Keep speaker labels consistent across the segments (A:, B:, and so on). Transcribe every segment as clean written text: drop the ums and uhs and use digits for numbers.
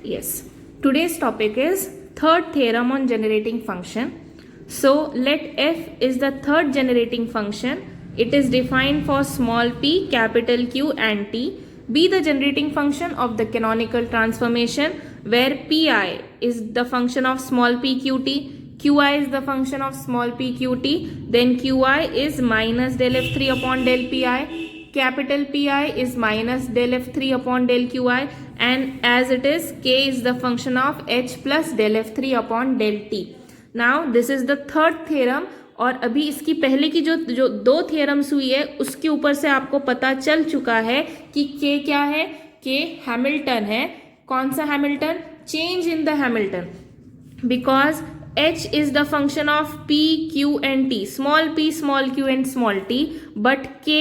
A: Yes. Today's topic is third theorem on generating function. So let f is the third generating function. It is defined for small p, capital Q and t. Be the generating function of the canonical transformation where pi is the function of small p qt, qi is the function of small p qt, then qi is minus del f3 upon del pi, capital Pi is minus del f3 upon del qi, and as it is k is the function of h plus del f3 upon del t. Now this is the third theorem. और अभी इसकी पहले की जो दो theorems हुई है उसके ऊपर से आपको पता चल चुका है कि के क्या है, के हैमिल्टन है. कौन सा Hamilton? Change in the Hamilton, because h is the function of p, q and t, small p, small q and small t, but k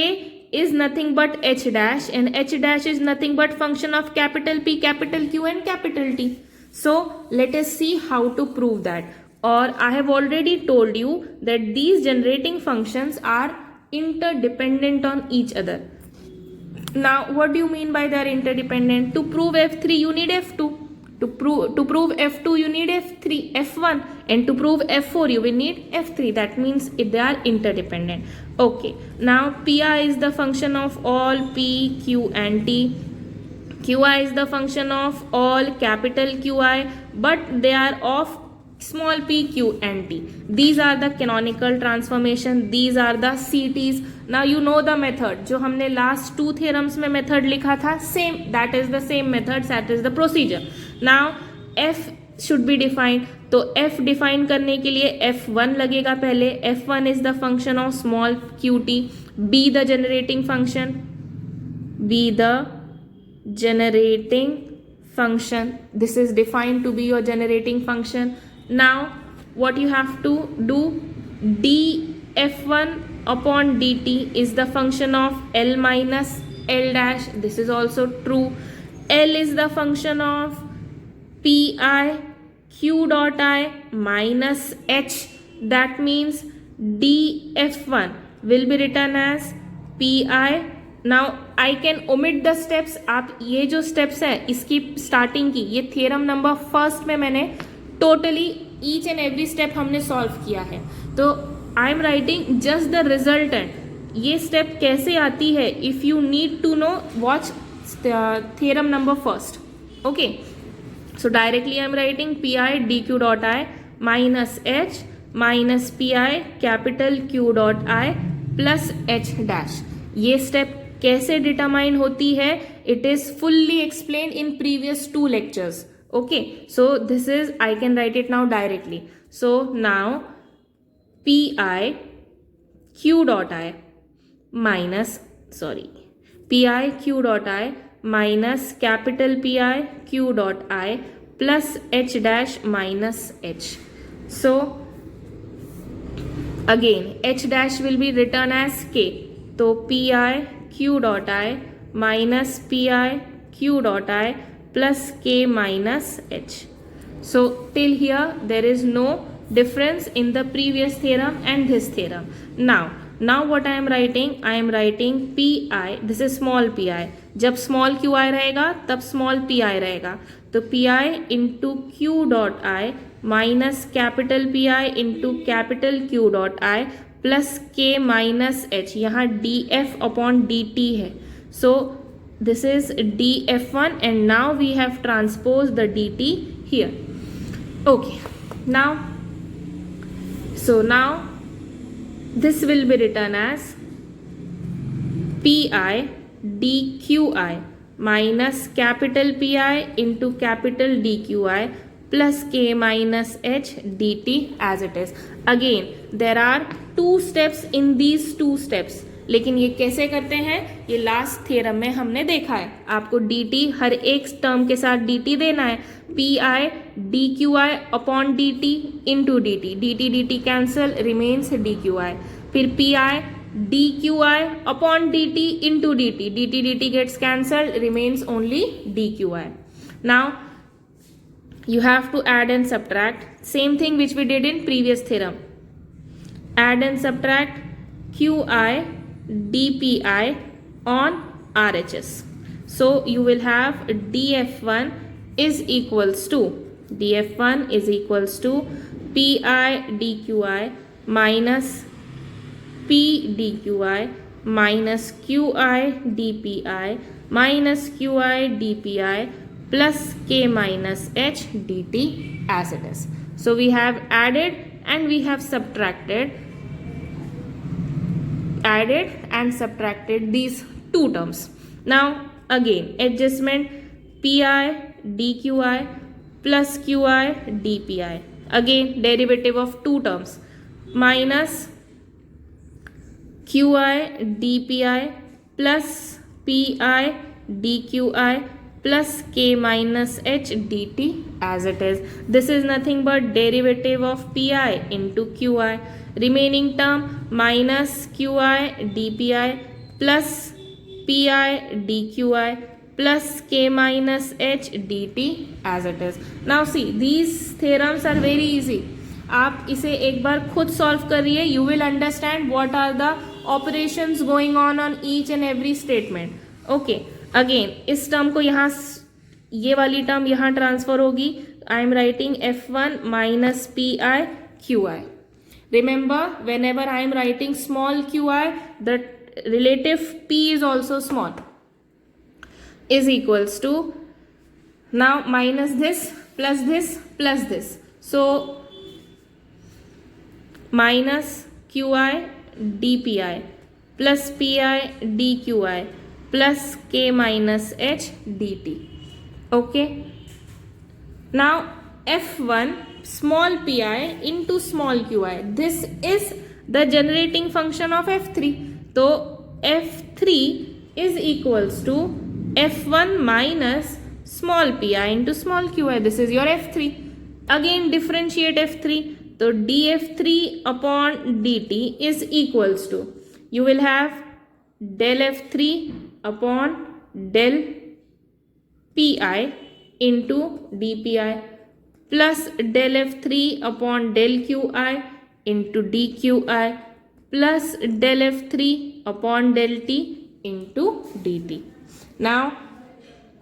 A: is nothing but h dash, and h dash is nothing but function of capital P, capital Q and capital T. So let us see how to prove that. Or I have already told you that these generating functions are interdependent on each other. Now what do you mean by they are interdependent? To prove f3 you need f2. To prove f2 you need f1, and to prove f4 you will need f3. That means they are interdependent. Okay, now pi is the function of all p, q and t. qi is the function of all capital Qi, but they are of small p, q and t. These are the canonical transformation. These are the CTs. Now you know the method. जो हमने last two theorems में method लिखा था, same, that is the same method, that is the procedure. Now f should be defined. तो f define करने के लिए f1 लगेगा पहले. f1 is the function of small qt. be the generating function. be the generating function. This is defined to be your generating function. Now what you have to do, df1 upon dt is the function of L minus L dash. This is also true. L is the function of pi q dot I minus h. That means df1 will be written as pi. Now I can omit the steps. आप ये जो steps है इसकी starting की, ये theorem number first में मैंने totally each and every step हमने solve किया है. तो I am writing just the resultant. ये step कैसे आती है? If you need to know, watch theorem number first. Okay. So directly I am writing pi dq dot I minus h minus pi capital Q dot I plus h dash. ये step कैसे determine होती है? It is fully explain in previous 2 lectures. Okay, so this is, I can write it now directly. So now pi q dot I minus, pi q dot I minus capital Pi q dot I plus h dash minus h. So again h dash will be written as k. तो pi q dot I minus pi q dot I plus k minus h. So till here there is no difference in the previous theorem and this theorem. Now what I am writing? I am writing pi, this is small pi. जब small qi रहेगा तब small pi रहेगा. तो pi into q dot I minus capital Pi into capital Q dot I plus k minus h. यहाँ df upon dt है. So this is df1 and now we have transpose the dt here. Okay, now so now this will be written as pi dqi minus capital Pi into capital dqi plus k minus h dt as it is. Again there are 2 steps in these 2 steps. लेकिन ये कैसे करते हैं? ये last theorem में हमने देखा है. आपको dt हर एक टर्म के साथ dt देना है. pi dqi upon dt into dt. dt cancel, remains dqi. फिर pi dqi upon dt into dt. dt gets cancelled, remains only dqi. Now you have to add and subtract. Same thing which we did in previous theorem. Add and subtract qi dpi on RHS. So you will have df1 is equals to df1 is equals to pi dqi minus p dqi minus qi dpi minus qi dpi plus k minus h dt as it is. So we have added and we have subtracted these two terms. Now again adjustment pi dqi plus qi dpi, again derivative of two terms, minus qi dpi plus pi dqi plus k minus h dt as it is. This is nothing but derivative of pi into qi, remaining term minus qi dpi plus pi dqi plus k minus h dt as it is. Now see, these theorems are very easy. आप इसे एक बार खुद solve करिए, you will understand what are the operations going on each and every statement. Okay, again इस term को यहाँ, ये वाली टर्म यहाँ ट्रांसफर होगी. I am writing f1 minus p i q i. Remember, whenever I am writing small q i, the relative p is also small, is equals to, now minus this plus this plus this. So minus qi dpi plus pi dqi plus k minus h dt. Okay, now f1 small pi into small qi, this is the generating function of f3. So f3 is equals to f1 minus small pi into small qi. This is your f3. Again differentiate f3. So df3 upon dt is equals to, you will have del f3 upon del pi into dpi plus del f3 upon del qi into dqi plus del f3 upon del t into dt. Now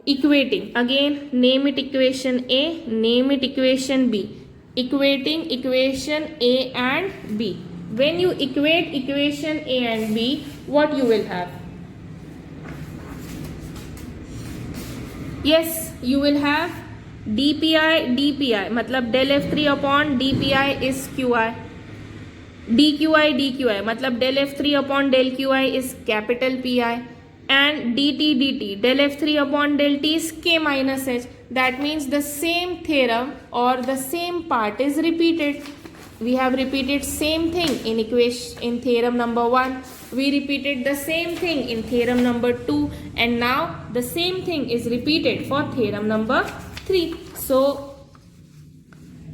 A: equating, again name it equation A, name it equation B. Equating equation A and B. When you equate equation A and B, what you will have? Yes, you will have dpi मतलब del f3 upon dpi is qi, dqi मतलब del f3 upon del qi is capital Pi, and dt del f3 upon del t is k minus h. That means the same theorem or the same part is repeated. We have repeated same thing in equation in theorem number 1. We repeated the same thing in theorem number 2, and now the same thing is repeated for theorem number 3. So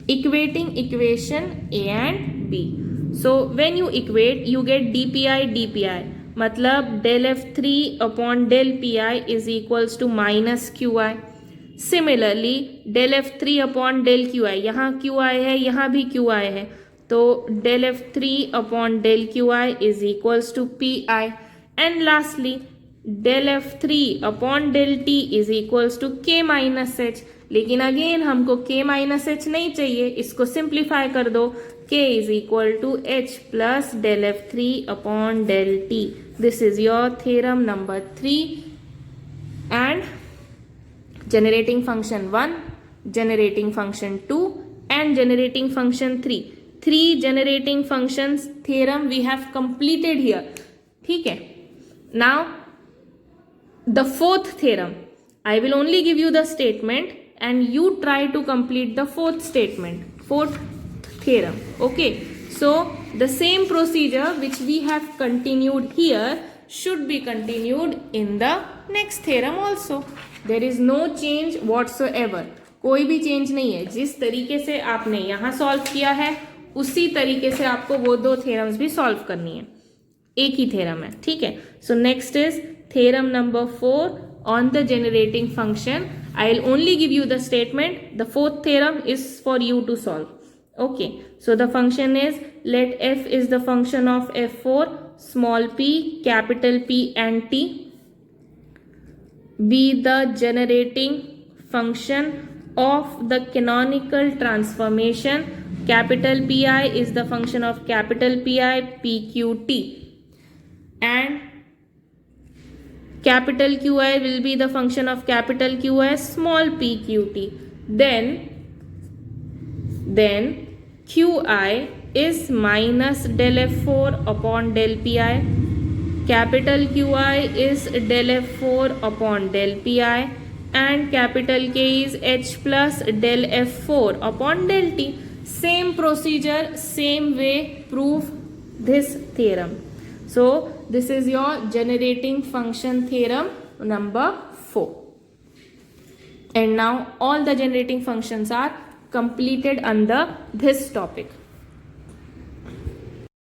A: equating equation A and B. So when you equate, you get dpi मतलब del f3 upon del pi is equals to minus qi. Similarly del f3 upon del qi, यहाँ qi है, यहाँ भी qi है, तो del f3 upon del qi is equals to pi. And lastly del f3 upon del t is equals to k minus h. लेकिन अगेन हमको k minus h नहीं चाहिए, इसको सिंप्लीफाई कर दो. k is equal to h plus del f3 upon del t. This is your theorem number 3. And generating function 1, generating function 2 and generating function 3. 3 generating functions theorem we have completed here. ठीक है. Now the fourth theorem, I will only give you the statement and you try to complete the fourth statement, fourth theorem. Okay, so the same procedure which we have continued here should be continued in the next theorem also. There is no change whatsoever. कोई भी change नहीं है. जिस तरीके से आपने यहाँ solve किया है उसी तरीके से आपको वो दो थ्योरम्स भी सॉल्व करनी है. एक ही थ्योरम है. ठीक है. So next is theorem number 4 on the generating function. I will only give you the statement. The fourth theorem is for you to solve. Okay. So the function is, let f is the function of f4 small p capital P and T be the generating function of the canonical transformation. Capital Pi is the function of capital Pi PQT, and capital Qi will be the function of capital Qi small pqt. Then Qi is minus del f4 upon del pi. Capital Qi is del f4 upon del pi, and capital K is h plus del f4 upon del t. Same procedure, same way, prove this theorem. So this is your generating function theorem number 4. And now all the generating functions are completed under this topic.